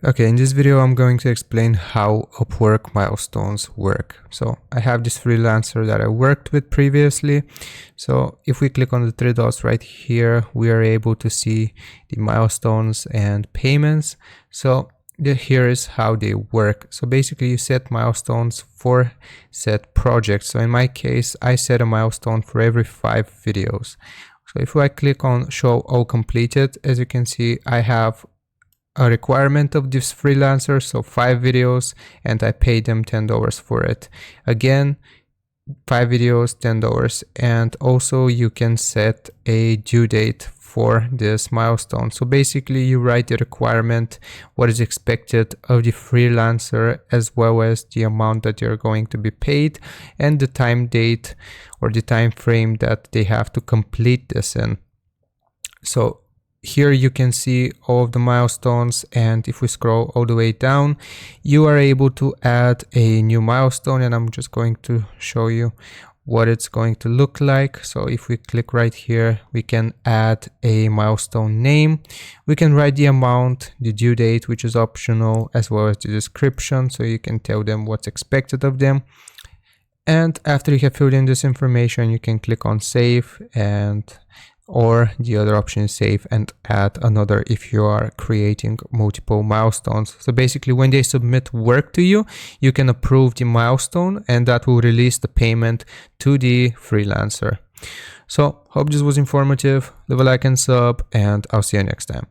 Okay, in this video, I'm going to explain how Upwork milestones work. So I have this freelancer that I worked with previously. So if we click on the three dots right here, we are able to see the milestones and payments. So here is how they work. So basically you set milestones for set projects. So in my case, I set a milestone for every 5 videos. So if I click on show all completed, as you can see, I have a requirement of this freelancer, so 5 videos, and I paid them $10 for it. Again, 5 videos, $10, and also you can set a due date for this milestone. So basically you write the requirement, what is expected of the freelancer, as well as the amount that you're going to be paid and the time date or the time frame that they have to complete this in. So here you can see all of the milestones, and if we scroll all the way down, you are able to add a new milestone, and I'm just going to show you what it's going to look like. So if we click right here, we can add a milestone name. We can write the amount, the due date, which is optional, as well as the description, so you can tell them what's expected of them. And after you have filled in this information, you can click on save, or the other option is save and add another if you are creating multiple milestones. So basically when they submit work to you, you can approve the milestone and that will release the payment to the freelancer. So hope this was informative. Leave a like and sub, and I'll see you next time.